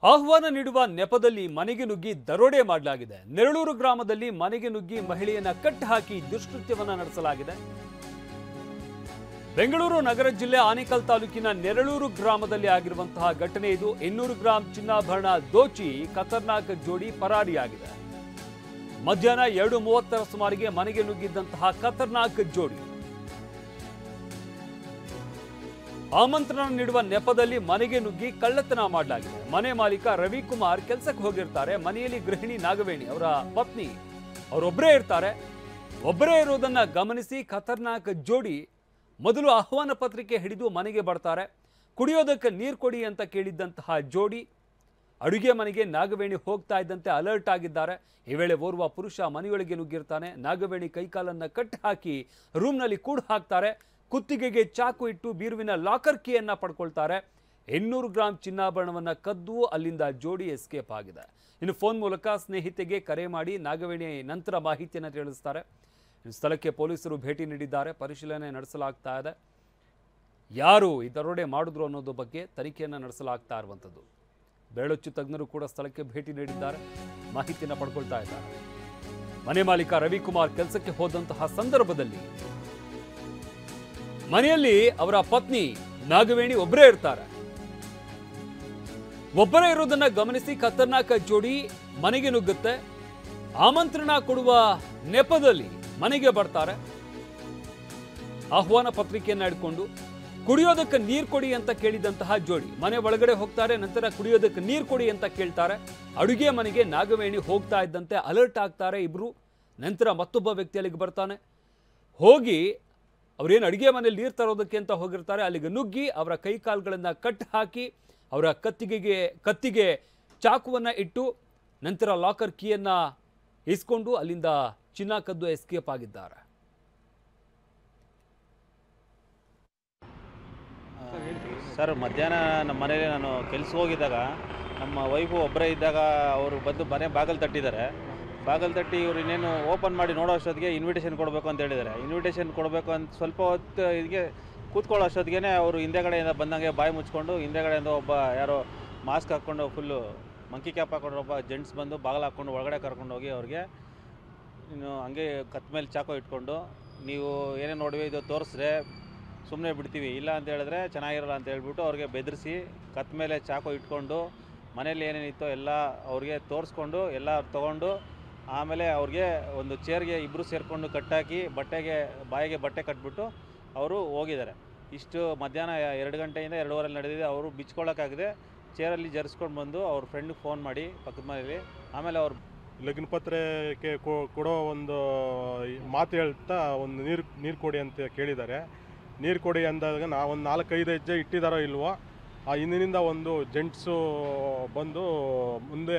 ಆಹ್ವಾನ ನೀಡುವ ನೆಪದಲ್ಲಿ ಮನೆಗೆ ನುಗ್ಗಿ ದರೋಡೆ ಮಾಡಲಾಗಿದೆ. ನೆರಳೂರು ಗ್ರಾಮದಲ್ಲಿ ಮನೆಗೆ ನುಗ್ಗಿ ಮಹಿಳೆಯನ್ನ ಕಟ್ಟಹಾಕಿ ದುಷ್ಕೃತ್ಯವನ್ನ ನಡೆಸಲಾಗಿದೆ. ಬೆಂಗಳೂರು ನಗರ ಜಿಲ್ಲೆ ಆನೇಕಲ್ ತಾಲೂಕಿನ ನೆರಳೂರು ಗ್ರಾಮದಲ್ಲಿ ಆಗಿರುವಂತಹ ಘಟನೆ ಇದು. 200 ಗ್ರಾಂ ಚಿನ್ನಾಭರಣ ದೋಚಿ ಖತರ್ನಾಕ್ ಜೋಡಿ ಪರಾರಿಯಾಗಿದೆ. ಮಧ್ಯಾಹ್ನ 2:30 ಸುಮಾರಿಗೆ ಮನೆಗೆ ನುಗ್ಗಿದ್ದಂತಹ ಖತರ್ನಾಕ್ ಜೋಡಿ ಆಮಂತ್ರಣ ನೀಡುವ ನೆಪದಲ್ಲಿ ಮನೆಗೆ ನುಗ್ಗಿ ಕಳ್ಳತನ ಮಾಡಲಾಗಿದೆ. ಮನೆ ಮಾಲೀಕ ರವಿಕುಮಾರ್ ಕೆಲಸಕ್ಕೆ ಹೋಗಿರ್ತಾರೆ. ಮನೆಯಲ್ಲಿ ಗೃಹಿಣಿ ನಾಗವೇಣಿ ಅವರ ಪತ್ನಿ ಅವರೊಬ್ಬರೇ ಇರ್ತಾರೆ. ಒಬ್ಬರೇ ಇರೋದನ್ನ ಗಮನಿಸಿ ಖತರ್ನಾಕ್ ಜೋಡಿ ಮೊದಲು ಆಹ್ವಾನ ಪತ್ರಿಕೆ ಹಿಡಿದು ಮನೆಗೆ ಬರ್ತಾರೆ. ಕುಡಿಯೋದಕ್ಕೆ ನೀರು ಕೊಡಿ ಅಂತ ಕೇಳಿದ್ದಂತಹ ಜೋಡಿ ಅಡುಗೆ ಮನೆಗೆ ನಾಗವೇಣಿ ಹೋಗ್ತಾ ಇದ್ದಂತೆ ಅಲರ್ಟ್ ಆಗಿದ್ದಾರೆ. ಈ ವೇಳೆ ಓರ್ವ ಪುರುಷ ಮನೆಯೊಳಗೆ ನುಗ್ಗಿರ್ತಾನೆ. ನಾಗವೇಣಿ ಕೈಕಾಲನ್ನ ಕಟ್ ಹಾಕಿ ರೂಮ್ನಲ್ಲಿ ಕೂಡು ಹಾಕ್ತಾರೆ. ಕುತ್ತಿಗೆಗೆ ಚಾಕು ಇಟ್ಟು ಬೀರುವಿನ ಲಾಕರ್ ಕೀಯನ್ನ ಪಡ್ಕೊಳ್ತಾರೆ. 200 ಗ್ರಾಂ ಚಿನ್ನಾಭರಣವನ್ನ ಕದ್ದು ಅಲ್ಲಿಂದ ಜೋಡಿ ಎಸ್ಕೇಪ್ ಆಗಿದೆ. ಇನ್ನು ಫೋನ್ ಮೂಲಕ ಸ್ನೇಹಿತೆಗೆ ಕರೆ ಮಾಡಿ ನಾಗವೇಣಿ ನಂತರ ಮಾಹಿತಿಯನ್ನು ತಿಳಿಸ್ತಾರೆ. ಸ್ಥಳಕ್ಕೆ ಪೊಲೀಸರು ಭೇಟಿ ನೀಡಿದ್ದಾರೆ. ಪರಿಶೀಲನೆ ನಡೆಸಲಾಗ್ತಾ ಇದೆ. ಯಾರು ಈ ದರೋಡೆ ಮಾಡಿದ್ರು ಅನ್ನೋದ್ರ ಬಗ್ಗೆ ತನಿಖೆಯನ್ನು ನಡೆಸಲಾಗ್ತಾ ಇರುವಂಥದ್ದು. ಬೆರಳಚ್ಚು ತಜ್ಞರು ಕೂಡ ಸ್ಥಳಕ್ಕೆ ಭೇಟಿ ನೀಡಿದ್ದಾರೆ. ಮಾಹಿತಿಯನ್ನು ಪಡ್ಕೊಳ್ತಾ ಇದ್ದಾರೆ. ಮನೆ ಮಾಲೀಕ ರವಿಕುಮಾರ್ ಕೆಲಸಕ್ಕೆ ಹೋದಂತಹ ಸಂದರ್ಭದಲ್ಲಿ ಮನೆಯಲ್ಲಿ ಅವರ ಪತ್ನಿ ನಾಗವೇಣಿ ಒಬ್ಬರೇ ಇರ್ತಾರೆ. ಒಬ್ಬರೇ ಇರೋದನ್ನ ಗಮನಿಸಿ ಖತರ್ನಾಕ್ ಜೋಡಿ ಮನೆಗೆ ನುಗ್ಗುತ್ತೆ. ಆಮಂತ್ರಣ ಕೊಡುವ ನೆಪದಲ್ಲಿ ಮನೆಗೆ ಬರ್ತಾರೆ. ಆಹ್ವಾನ ಪತ್ರಿಕೆಯನ್ನು ಹಿಡ್ಕೊಂಡು ಕುಡಿಯೋದಕ್ಕೆ ನೀರು ಕೊಡಿ ಅಂತ ಕೇಳಿದಂತಹ ಜೋಡಿ ಮನೆ ಒಳಗಡೆ ಹೋಗ್ತಾರೆ. ನಂತರ ಕುಡಿಯೋದಕ್ಕೆ ನೀರು ಕೊಡಿ ಅಂತ ಕೇಳ್ತಾರೆ. ಅಡುಗೆ ಮನೆಗೆ ನಾಗವೇಣಿ ಹೋಗ್ತಾ ಇದ್ದಂತೆ ಅಲರ್ಟ್ ಆಗ್ತಾರೆ ಇಬ್ರು. ನಂತರ ಮತ್ತೊಬ್ಬ ವ್ಯಕ್ತಿ ಅಲ್ಲಿಗೆ ಬರ್ತಾನೆ. ಹೋಗಿ ಅವರೇನು ಅಡುಗೆ ಮನೆಯಲ್ಲಿ ನೀರು ತರೋದಕ್ಕೆ ಅಂತ ಹೋಗಿರ್ತಾರೆ. ಅಲ್ಲಿಗೆ ನುಗ್ಗಿ ಅವರ ಕೈ ಕಾಲುಗಳನ್ನು ಕಟ್ ಹಾಕಿ ಅವರ ಕತ್ತಿಗೆ ಚಾಕುವನ್ನು ಇಟ್ಟು ನಂತರ ಲಾಕರ್ ಕೀಯನ್ನು ಇಸ್ಕೊಂಡು ಅಲ್ಲಿಂದ ಚಿನ್ನ ಕದ್ದು ಎಸ್ಕೇಪ್ ಆಗಿದ್ದಾರೆ. ಸರ್, ಮಧ್ಯಾಹ್ನ ನಮ್ಮ ಮನೇಲಿ ನಾನು ಕೆಲಸ ಹೋಗಿದ್ದಾಗ ನಮ್ಮ ವೈಫು ಒಬ್ಬರೇ ಇದ್ದಾಗ ಅವರು ಬಂದು ಮನೆ ಬಾಗಿಲು ತಟ್ಟಿದ್ದಾರೆ. ಬಾಗಿಲು ತಟ್ಟಿ ಇವ್ರು ಇನ್ನೇನು ಓಪನ್ ಮಾಡಿ ನೋಡೋ ಅಷ್ಟೊತ್ತಿಗೆ ಇನ್ವಿಟೇಷನ್ ಕೊಡಬೇಕು ಅಂತ ಹೇಳಿದ್ದಾರೆ. ಇನ್ವಿಟೇಷನ್ ಕೊಡಬೇಕು ಅಂತ ಸ್ವಲ್ಪ ಹೊತ್ತು ಇದಕ್ಕೆ ಕೂತ್ಕೊಳ್ಳೋ ಅಷ್ಟೊತ್ತಿಗೆ ಅವರು ಹಿಂದೆಗಡೆಯಿಂದ ಬಂದಂಗೆ ಬಾಯಿ ಮುಚ್ಕೊಂಡು ಹಿಂದೆಗಡೆಯಿಂದ ಒಬ್ಬ ಯಾರೋ ಮಾಸ್ಕ್ ಹಾಕ್ಕೊಂಡು ಫುಲ್ಲು ಮಂಕಿ ಕ್ಯಾಪ್ ಹಾಕ್ಕೊಂಡು ಒಬ್ಬ ಜೆಂಟ್ಸ್ ಬಂದು ಬಾಗಿಲು ಹಾಕ್ಕೊಂಡು ಒಳಗಡೆ ಕರ್ಕೊಂಡು ಹೋಗಿ ಅವ್ರಿಗೆ ಇನ್ನು ಹಂಗೆ ಕತ್ ಮೇಲೆ ಚಾಕು ಇಟ್ಕೊಂಡು ನೀವು ಏನೇ ನೋಡಿವಿ ಇದು ತೋರಿಸ್ರೆ ಸುಮ್ಮನೆ ಬಿಡ್ತೀವಿ, ಇಲ್ಲ ಅಂತ ಹೇಳಿದ್ರೆ ಚೆನ್ನಾಗಿರಲ್ಲ ಅಂತ ಹೇಳ್ಬಿಟ್ಟು ಅವ್ರಿಗೆ ಬೆದರಿಸಿ ಕತ್ ಮೇಲೆ ಚಾಕು ಇಟ್ಕೊಂಡು ಮನೇಲಿ ಏನೇನಿತ್ತೋ ಎಲ್ಲ ಅವ್ರಿಗೆ ತೋರಿಸ್ಕೊಂಡು ಎಲ್ಲ ತೊಗೊಂಡು ಆಮೇಲೆ ಅವ್ರಿಗೆ ಒಂದು ಚೇರ್ಗೆ ಇಬ್ಬರು ಸೇರಿಕೊಂಡು ಕಟ್ಟಾಕಿ ಬಾಯಿಗೆ ಬಟ್ಟೆ ಕಟ್ಬಿಟ್ಟು ಅವರು ಹೋಗಿದ್ದಾರೆ. ಇಷ್ಟು ಮಧ್ಯಾಹ್ನ 2 ಗಂಟೆಯಿಂದ 2:15 ನಡೆದಿದೆ. ಅವರು ಬಿಚ್ಕೊಳ್ಳೋಕ್ಕಾಗದೆ ಚೇರಲ್ಲಿ ಜರಿಸ್ಕೊಂಡು ಬಂದು ಅವ್ರ ಫ್ರೆಂಡಿಗೆ ಫೋನ್ ಮಾಡಿ ಪಕ್ಕದ ಮನೇಲಿ ಆಮೇಲೆ ಅವ್ರು ಲಗ್ನ ಪತ್ರಿಕೆ ಕೊಡೋ ಒಂದು ಮಾತು ಹೇಳ್ತಾ ಒಂದು ನೀರು ಕೊಡಿ ಅಂತ ಕೇಳಿದ್ದಾರೆ. ನೀರು ಕೊಡಿ ಅಂದಾಗ ಒಂದು 4-5 ಹೆಜ್ಜೆ ಇಟ್ಟಿದ್ದಾರೋ ಇಲ್ವೋ ಆ ಹಿಂದಿನಿಂದ ಒಂದು ಜೆಂಟ್ಸು ಬಂದು ಮುಂದೆ